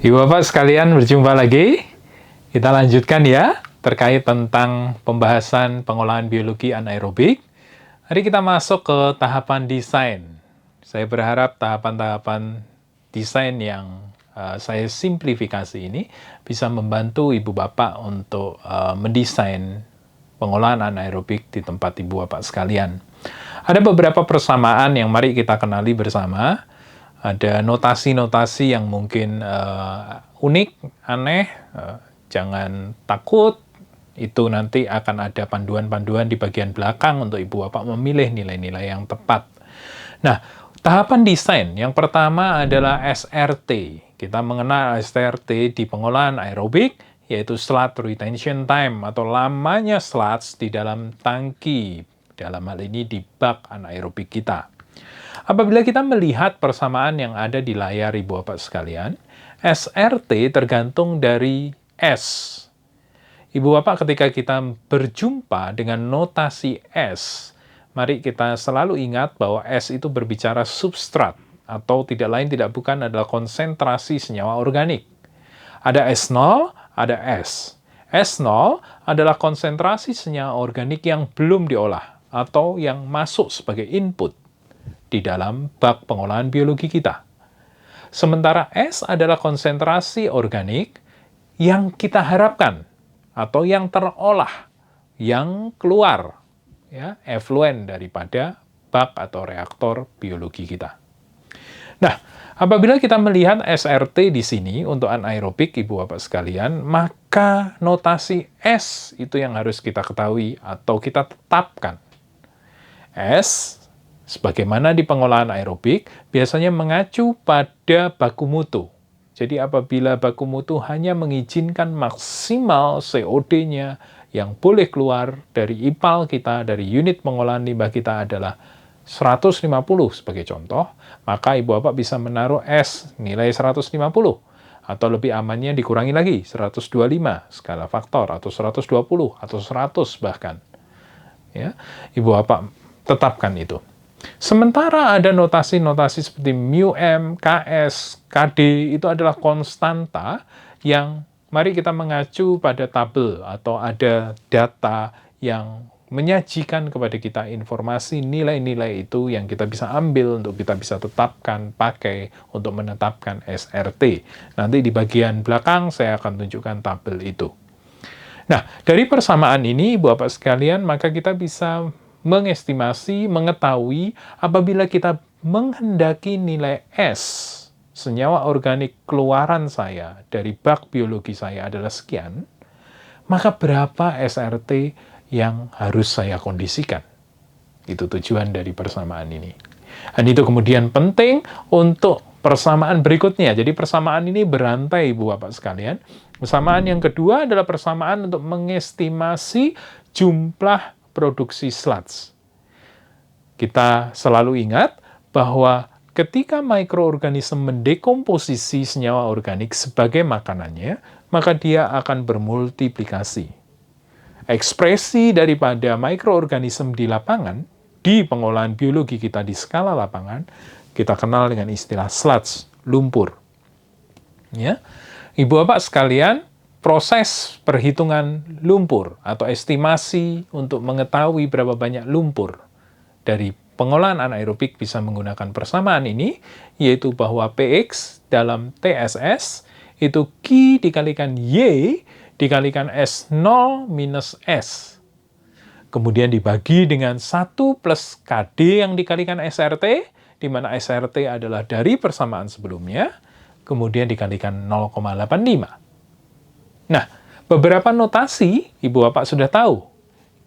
Ibu Bapak sekalian, berjumpa lagi. Kita lanjutkan ya, terkait tentang pembahasan pengolahan biologi anaerobik. Mari kita masuk ke tahapan desain. Saya berharap tahapan-tahapan desain yang saya simplifikasi ini bisa membantu Ibu Bapak untuk mendesain pengolahan anaerobik di tempat Ibu Bapak sekalian. Ada beberapa persamaan yang mari kita kenali bersama. Ada notasi-notasi yang mungkin unik, aneh, jangan takut. Itu nanti akan ada panduan-panduan di bagian belakang untuk Ibu Bapak memilih nilai-nilai yang tepat. Nah, tahapan desain yang pertama adalah SRT. Kita mengenal SRT di pengolahan aerobik, yaitu sludge retention time atau lamanya sludge di dalam tangki, dalam hal ini di bak anaerobik kita. Apabila kita melihat persamaan yang ada di layar Ibu Bapak sekalian, SRT tergantung dari S. Ibu Bapak ketika kita berjumpa dengan notasi S, mari kita selalu ingat bahwa S itu berbicara substrat, atau tidak lain tidak bukan adalah konsentrasi senyawa organik. Ada S0, ada S. S0 adalah konsentrasi senyawa organik yang belum diolah, atau yang masuk sebagai input di dalam bak pengolahan biologi kita. Sementara S adalah konsentrasi organik yang kita harapkan atau yang terolah, yang keluar, ya, efluen daripada bak atau reaktor biologi kita. Nah, apabila kita melihat SRT di sini untuk anaerobik Ibu Bapak sekalian, maka notasi S itu yang harus kita ketahui atau kita tetapkan. S sebagaimana di pengolahan aerobik, biasanya mengacu pada baku mutu. Jadi apabila baku mutu hanya mengizinkan maksimal COD-nya yang boleh keluar dari IPAL kita, dari unit pengolahan limbah kita adalah 150 sebagai contoh, maka Ibu Bapak bisa menaruh S nilai 150. Atau lebih amannya dikurangi lagi, 125 skala faktor, atau 120, atau 100 bahkan. Ya, Ibu Bapak tetapkan itu. Sementara ada notasi-notasi seperti μm, ks, kd, itu adalah konstanta yang mari kita mengacu pada tabel atau ada data yang menyajikan kepada kita informasi nilai-nilai itu yang kita bisa ambil untuk kita bisa tetapkan, pakai untuk menetapkan SRT. Nanti di bagian belakang saya akan tunjukkan tabel itu. Nah, dari persamaan ini, Bapak sekalian, maka kita bisa mengestimasi, mengetahui apabila kita menghendaki nilai S, senyawa organik keluaran saya dari bak biologi saya adalah sekian, maka berapa SRT yang harus saya kondisikan? Itu tujuan dari persamaan ini. Dan itu kemudian penting untuk persamaan berikutnya. Jadi persamaan ini berantai, Ibu Bapak sekalian. Persamaan yang kedua adalah persamaan untuk mengestimasi jumlah produksi sludge. Kita selalu ingat bahwa ketika mikroorganisme mendekomposisi senyawa organik sebagai makanannya, maka dia akan bermultiplikasi. Ekspresi daripada mikroorganisme di lapangan, di pengolahan biologi kita di skala lapangan, kita kenal dengan istilah sludge, lumpur. Ya, Ibu Bapak sekalian, proses perhitungan lumpur atau estimasi untuk mengetahui berapa banyak lumpur dari pengolahan anaerobik bisa menggunakan persamaan ini, yaitu bahwa Px dalam TSS itu Q dikalikan Y dikalikan S0 minus S. Kemudian dibagi dengan 1 plus KD yang dikalikan SRT, di mana SRT adalah dari persamaan sebelumnya, kemudian dikalikan 0,85. Nah, beberapa notasi Ibu Bapak sudah tahu.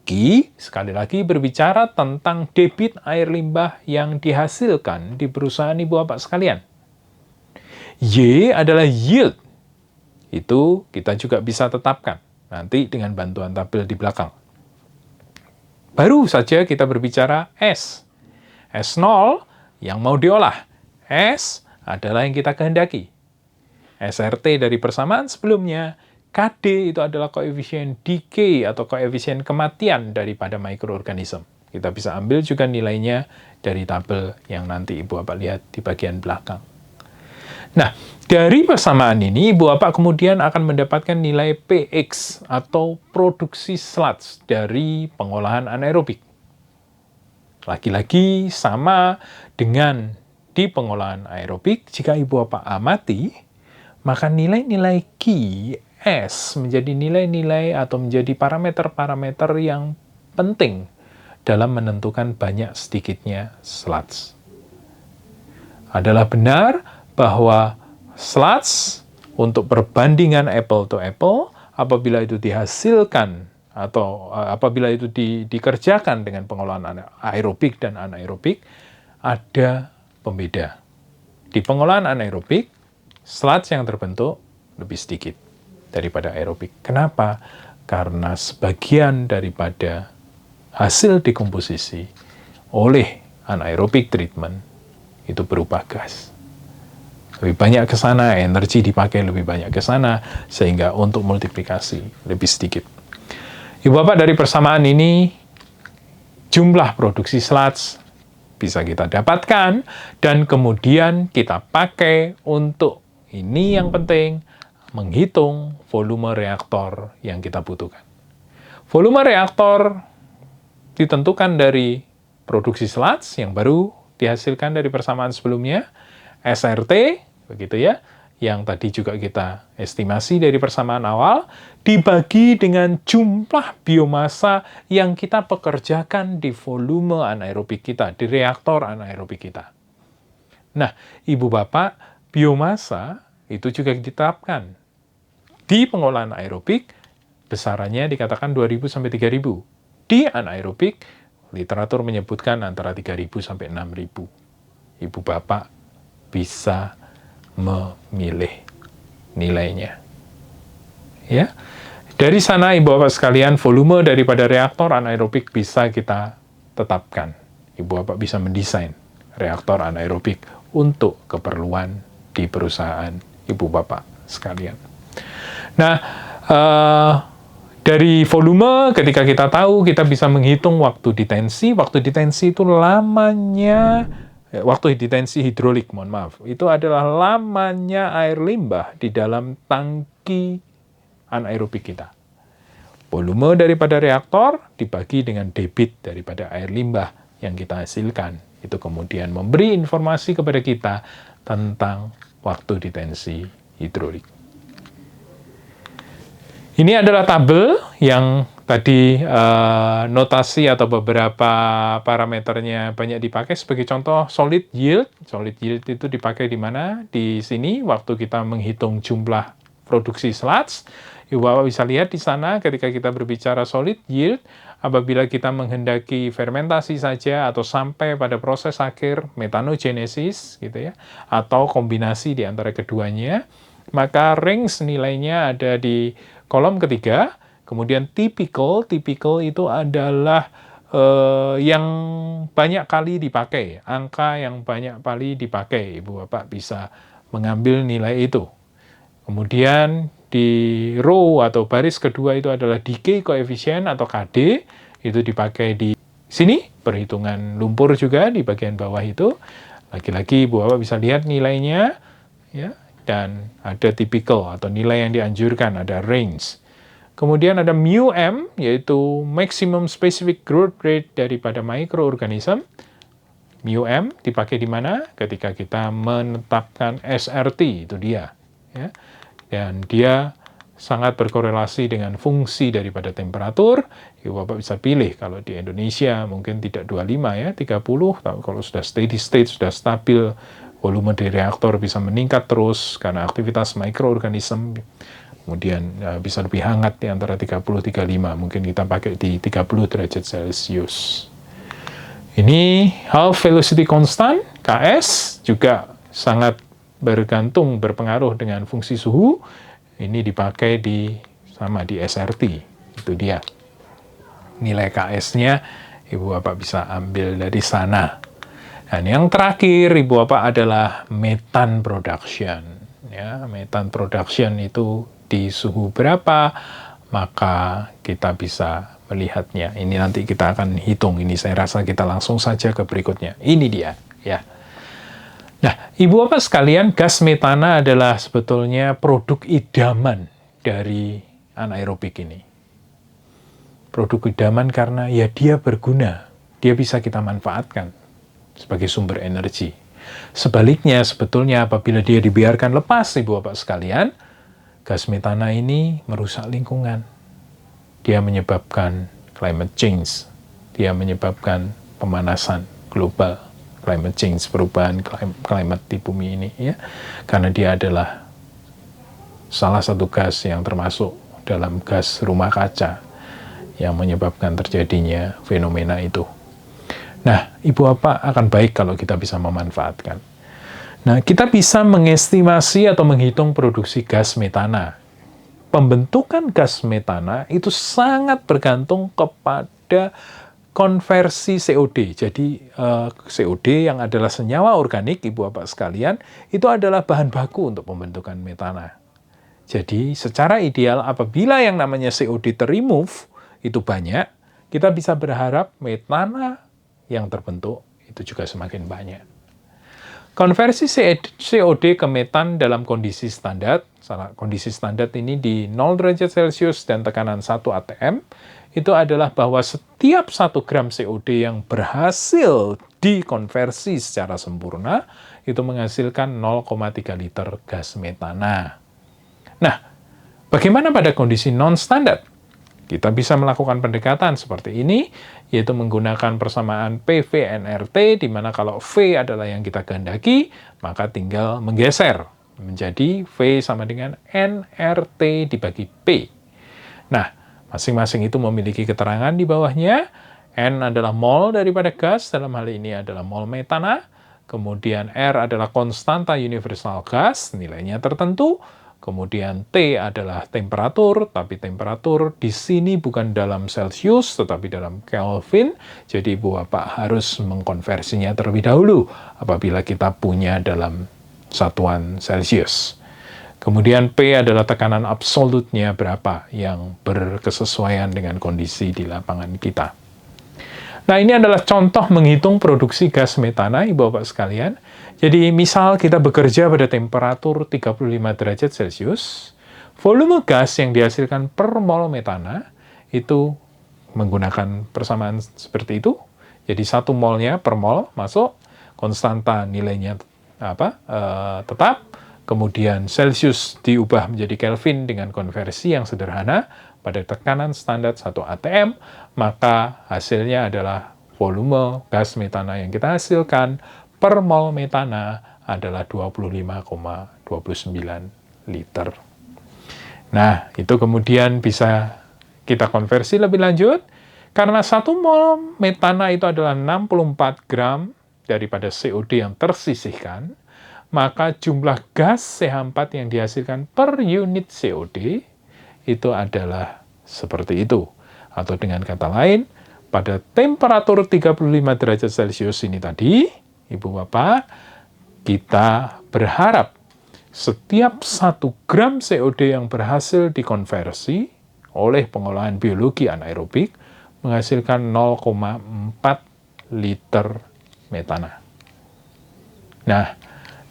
Q, sekali lagi berbicara tentang debit air limbah yang dihasilkan di perusahaan Ibu Bapak sekalian. Y adalah yield. Itu kita juga bisa tetapkan nanti dengan bantuan tabel di belakang. Baru saja kita berbicara S. S0 yang mau diolah. S adalah yang kita kehendaki. SRT dari persamaan sebelumnya, KD itu adalah koefisien decay atau koefisien kematian daripada mikroorganisme. Kita bisa ambil juga nilainya dari tabel yang nanti Ibu Bapak lihat di bagian belakang. Nah, dari persamaan ini, Ibu Bapak kemudian akan mendapatkan nilai PX atau produksi sludge dari pengolahan anaerobik. Lagi-lagi sama dengan di pengolahan aerobik, jika Ibu Bapak amati, maka nilai-nilai QS menjadi nilai-nilai atau menjadi parameter-parameter yang penting dalam menentukan banyak sedikitnya sludge. Adalah benar bahwa sludge untuk perbandingan apple to apple, apabila itu dihasilkan atau apabila itu dikerjakan dengan pengolahan aerobik dan anaerobik, ada pembeda. Di pengolahan anaerobik, sludge yang terbentuk lebih sedikit daripada aerobik. Kenapa? Karena sebagian daripada hasil dekomposisi oleh anaerobik treatment itu berupa gas. Lebih banyak ke sana, energi dipakai lebih banyak ke sana, sehingga untuk multiplikasi lebih sedikit. Ibu Bapak, dari persamaan ini, jumlah produksi sludge bisa kita dapatkan, dan kemudian kita pakai untuk, ini yang penting, menghitung volume reaktor yang kita butuhkan. Volume reaktor ditentukan dari produksi sludge yang baru dihasilkan dari persamaan sebelumnya, SRT, begitu ya, yang tadi juga kita estimasi dari persamaan awal, dibagi dengan jumlah biomasa yang kita pekerjakan di volume anaerobik kita, di reaktor anaerobik kita. Nah, Ibu Bapak, biomasa itu juga ditetapkan. Di pengolahan aerobik, besarannya dikatakan 2.000 sampai 3.000. Di anaerobik, literatur menyebutkan antara 3.000 sampai 6.000. Ibu Bapak bisa memilih nilainya. Ya. Dari sana, Ibu Bapak sekalian, volume daripada reaktor anaerobik bisa kita tetapkan. Ibu Bapak bisa mendesain reaktor anaerobik untuk keperluan di perusahaan Ibu Bapak sekalian. Nah, dari volume, ketika kita tahu, kita bisa menghitung waktu detensi. Waktu detensi itu lamanya, waktu detensi hidrolik, mohon maaf, itu adalah lamanya air limbah di dalam tangki anaerobik kita. Volume daripada reaktor dibagi dengan debit daripada air limbah yang kita hasilkan. Itu kemudian memberi informasi kepada kita tentang waktu detensi hidrolik. Ini adalah tabel yang tadi notasi atau beberapa parameternya banyak dipakai. Sebagai contoh, solid yield. Solid yield itu dipakai di mana? Di sini, waktu kita menghitung jumlah produksi sludge. Ibu Bapak bisa lihat di sana ketika kita berbicara solid yield, apabila kita menghendaki fermentasi saja atau sampai pada proses akhir metanogenesis, gitu ya, atau kombinasi di antara keduanya, maka range nilainya ada di kolom ketiga. Kemudian typical itu adalah yang banyak kali dipakai, angka yang banyak kali dipakai. Ibu Bapak bisa mengambil nilai itu. Kemudian di row atau baris kedua itu adalah decay coefficient atau KD, itu dipakai di sini, perhitungan lumpur juga di bagian bawah itu. Lagi-lagi Ibu Bapak bisa lihat nilainya, ya, dan ada typical atau nilai yang dianjurkan, ada range. Kemudian ada μm, yaitu maximum specific growth rate daripada mikroorganisme. μm dipakai di mana? Ketika kita menetapkan SRT, itu dia. Ya. Dan dia sangat berkorelasi dengan fungsi daripada temperatur. Ibu Bapak bisa pilih, kalau di Indonesia mungkin tidak 25 ya, 30, tapi kalau sudah steady state, sudah stabil, volume di reaktor bisa meningkat terus karena aktivitas mikroorganisme. Kemudian bisa lebih hangat di antara 30-35, mungkin kita pakai di 30 derajat Celcius. Ini half velocity constant, KS, juga sangat berpengaruh dengan fungsi suhu. Ini dipakai di SRT, itu dia. Nilai KS-nya Ibu Bapak bisa ambil dari sana. Dan yang terakhir Ibu Bapak adalah methane production. Ya, methane production itu di suhu berapa, maka kita bisa melihatnya. Ini nanti kita akan hitung. Ini saya rasa kita langsung saja ke berikutnya. Ini dia, ya. Nah, Ibu Bapak sekalian, gas metana adalah sebetulnya produk idaman dari anaerobik ini. Produk idaman karena ya dia berguna, dia bisa kita manfaatkan sebagai sumber energi. Sebaliknya, sebetulnya apabila dia dibiarkan lepas, Ibu Bapak sekalian, gas metana ini merusak lingkungan. Dia menyebabkan climate change, dia menyebabkan pemanasan global, climate change, perubahan climate di bumi ini, ya, karena dia adalah salah satu gas yang termasuk dalam gas rumah kaca yang menyebabkan terjadinya fenomena itu. Nah, Ibu Bapak akan baik kalau kita bisa memanfaatkan. Nah, kita bisa mengestimasi atau menghitung produksi gas metana. Pembentukan gas metana itu sangat bergantung kepada konversi COD. Jadi, COD yang adalah senyawa organik, Ibu Bapak sekalian, itu adalah bahan baku untuk pembentukan metana. Jadi, secara ideal, apabila yang namanya COD ter-remove, itu banyak, kita bisa berharap metana yang terbentuk itu juga semakin banyak. Konversi COD ke metan dalam kondisi standar, kondisi standar ini di 0 derajat Celcius dan tekanan 1 atm, itu adalah bahwa setiap 1 gram COD yang berhasil dikonversi secara sempurna, itu menghasilkan 0,3 liter gas metana. Nah, bagaimana pada kondisi non-standar? Kita bisa melakukan pendekatan seperti ini, yaitu menggunakan persamaan PV/nRT, di mana kalau V adalah yang kita kehendaki, maka tinggal menggeser menjadi V sama dengan nRT dibagi P. Nah, masing-masing itu memiliki keterangan di bawahnya. N adalah mol daripada gas, dalam hal ini adalah mol metana. Kemudian R adalah konstanta universal gas, nilainya tertentu. Kemudian T adalah temperatur, tapi temperatur di sini bukan dalam Celsius, tetapi dalam Kelvin. Jadi Ibu Bapak harus mengkonversinya terlebih dahulu apabila kita punya dalam satuan Celsius. Kemudian P adalah tekanan absolutnya berapa yang berkesesuaian dengan kondisi di lapangan kita. Nah, ini adalah contoh menghitung produksi gas metana, Ibu Bapak sekalian. Jadi, misal kita bekerja pada temperatur 35 derajat Celcius, volume gas yang dihasilkan per mol metana itu menggunakan persamaan seperti itu. Jadi, 1 molnya per mol masuk, konstanta nilainya tetap, kemudian Celsius diubah menjadi Kelvin dengan konversi yang sederhana, pada tekanan standar 1 atm, maka hasilnya adalah volume gas metana yang kita hasilkan per mol metana adalah 25,29 liter. Nah, itu kemudian bisa kita konversi lebih lanjut, karena 1 mol metana itu adalah 64 gram daripada COD yang tersisihkan, maka jumlah gas CH4 yang dihasilkan per unit COD itu adalah seperti itu. Atau dengan kata lain, pada temperatur 35 derajat Celcius ini tadi, Ibu Bapak, kita berharap setiap 1 gram COD yang berhasil dikonversi oleh pengolahan biologi anaerobik menghasilkan 0,4 liter metana. Nah,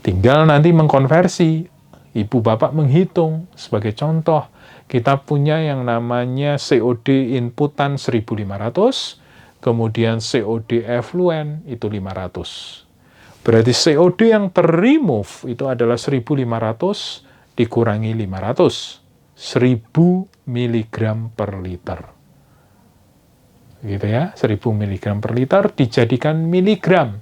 tinggal nanti mengkonversi. Ibu Bapak menghitung, sebagai contoh, kita punya yang namanya COD inputan 1500, kemudian COD effluent itu 500. Berarti COD yang ter-remove itu adalah 1500 dikurangi 500, 1000 mg per liter. Gitu ya, 1000 mg per liter dijadikan miligram.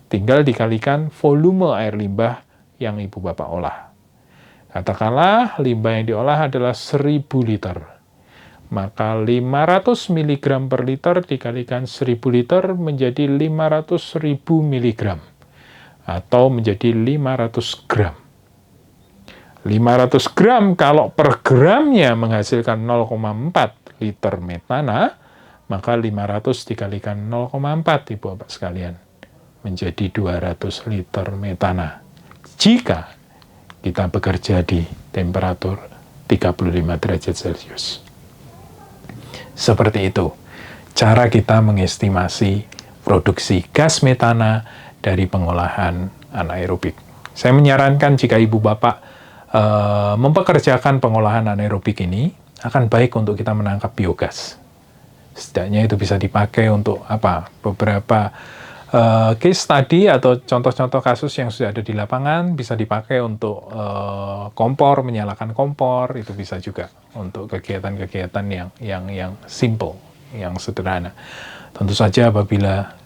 Tinggal dikalikan volume air limbah yang Ibu Bapak olah. Katakanlah limbah yang diolah adalah 1000 liter. Maka 500 mg per liter dikalikan 1000 liter menjadi 500.000 mg. Atau menjadi 500 gram. 500 gram kalau per gramnya menghasilkan 0,4 liter metana, maka 500 dikalikan 0,4 Ibu Bapak sekalian. Menjadi 200 liter metana. Jika kita bekerja di temperatur 35 derajat Celcius. Seperti itu cara kita mengestimasi produksi gas metana dari pengolahan anaerobik. Saya menyarankan jika ibu bapak mempekerjakan pengolahan anaerobik ini, akan baik untuk kita menangkap biogas. Setidaknya itu bisa dipakai untuk beberapa case study atau contoh-contoh kasus yang sudah ada di lapangan bisa dipakai untuk kompor, menyalakan kompor, itu bisa juga untuk kegiatan-kegiatan yang simple, yang sederhana. Tentu saja apabila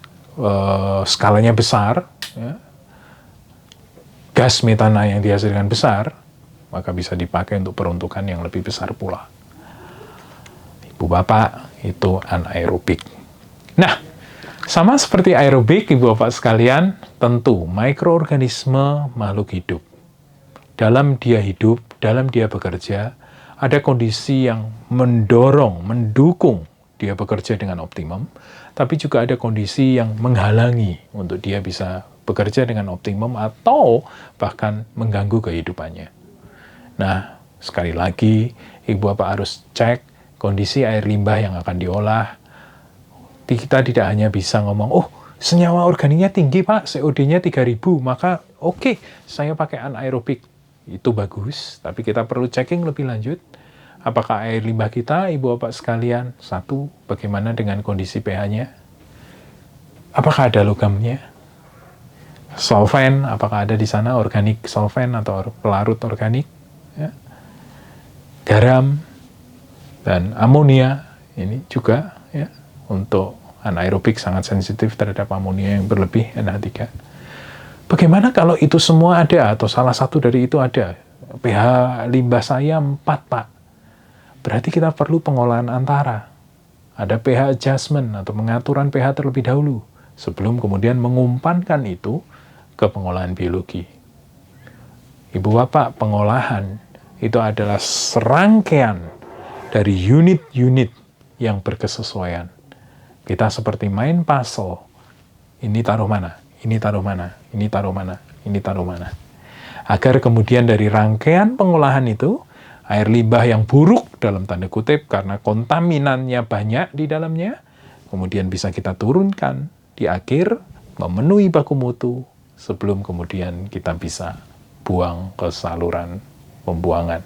skalanya besar, ya, gas metana yang dihasilkan besar, maka bisa dipakai untuk peruntukan yang lebih besar pula. Ibu bapak, itu anaerobik. Nah, sama seperti aerobik, ibu bapak sekalian, tentu mikroorganisme makhluk hidup. Dalam dia hidup, dalam dia bekerja, ada kondisi yang mendukung dia bekerja dengan optimum, tapi juga ada kondisi yang menghalangi untuk dia bisa bekerja dengan optimum atau bahkan mengganggu kehidupannya. Nah, sekali lagi, ibu bapak harus cek kondisi air limbah yang akan diolah. Kita tidak hanya bisa ngomong, oh senyawa organiknya tinggi pak, COD-nya 3000, maka oke, saya pakai anaerobik. Itu bagus, tapi kita perlu checking lebih lanjut. Apakah air limbah kita, ibu bapak sekalian, satu, bagaimana dengan kondisi pH-nya? Apakah ada logamnya? Solvent, apakah ada di sana organik solvent atau pelarut organik? Ya. Garam dan amonia, ini juga ya, untuk anaerobik sangat sensitif terhadap amonia yang berlebih, NH3. Bagaimana kalau itu semua ada, atau salah satu dari itu ada? pH limbah saya 4, Pak. Berarti kita perlu pengolahan antara. Ada pH adjustment, atau pengaturan pH terlebih dahulu, sebelum kemudian mengumpankan itu ke pengolahan biologi. Ibu bapak, pengolahan itu adalah serangkaian dari unit-unit yang berkesesuaian. Kita seperti main puzzle. Ini taruh mana? Ini taruh mana? Ini taruh mana? Ini taruh mana? Agar kemudian dari rangkaian pengolahan itu, air limbah yang buruk dalam tanda kutip karena kontaminannya banyak di dalamnya, kemudian bisa kita turunkan di akhir, memenuhi baku mutu, sebelum kemudian kita bisa buang ke saluran pembuangan.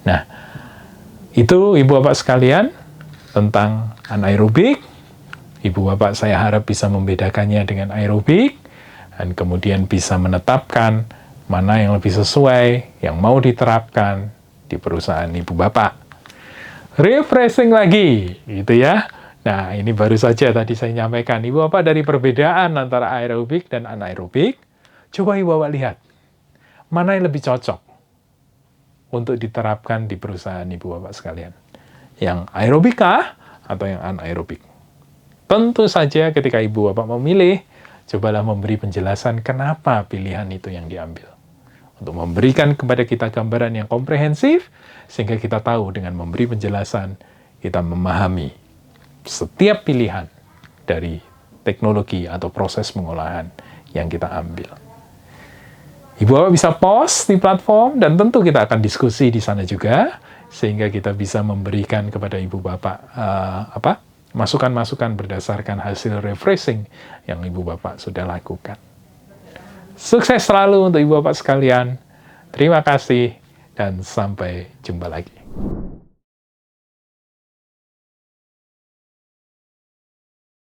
Nah, itu ibu bapak sekalian tentang anaerobik. Ibu bapak saya harap bisa membedakannya dengan aerobik dan kemudian bisa menetapkan mana yang lebih sesuai, yang mau diterapkan di perusahaan ibu bapak. Refreshing lagi, gitu ya. Nah, ini baru saja tadi saya nyampaikan, ibu bapak, dari perbedaan antara aerobik dan anaerobik. Coba ibu bapak lihat, mana yang lebih cocok untuk diterapkan di perusahaan ibu bapak sekalian. Yang aerobik kah atau yang anaerobik? Tentu saja ketika ibu bapak memilih, cobalah memberi penjelasan kenapa pilihan itu yang diambil. Untuk memberikan kepada kita gambaran yang komprehensif, sehingga kita tahu dengan memberi penjelasan, kita memahami setiap pilihan dari teknologi atau proses pengolahan yang kita ambil. Ibu bapak bisa post di platform, dan tentu kita akan diskusi di sana juga, sehingga kita bisa memberikan kepada ibu bapak masukan-masukan berdasarkan hasil refreshing yang ibu bapak sudah lakukan. Sukses selalu untuk ibu bapak sekalian. Terima kasih dan sampai jumpa lagi.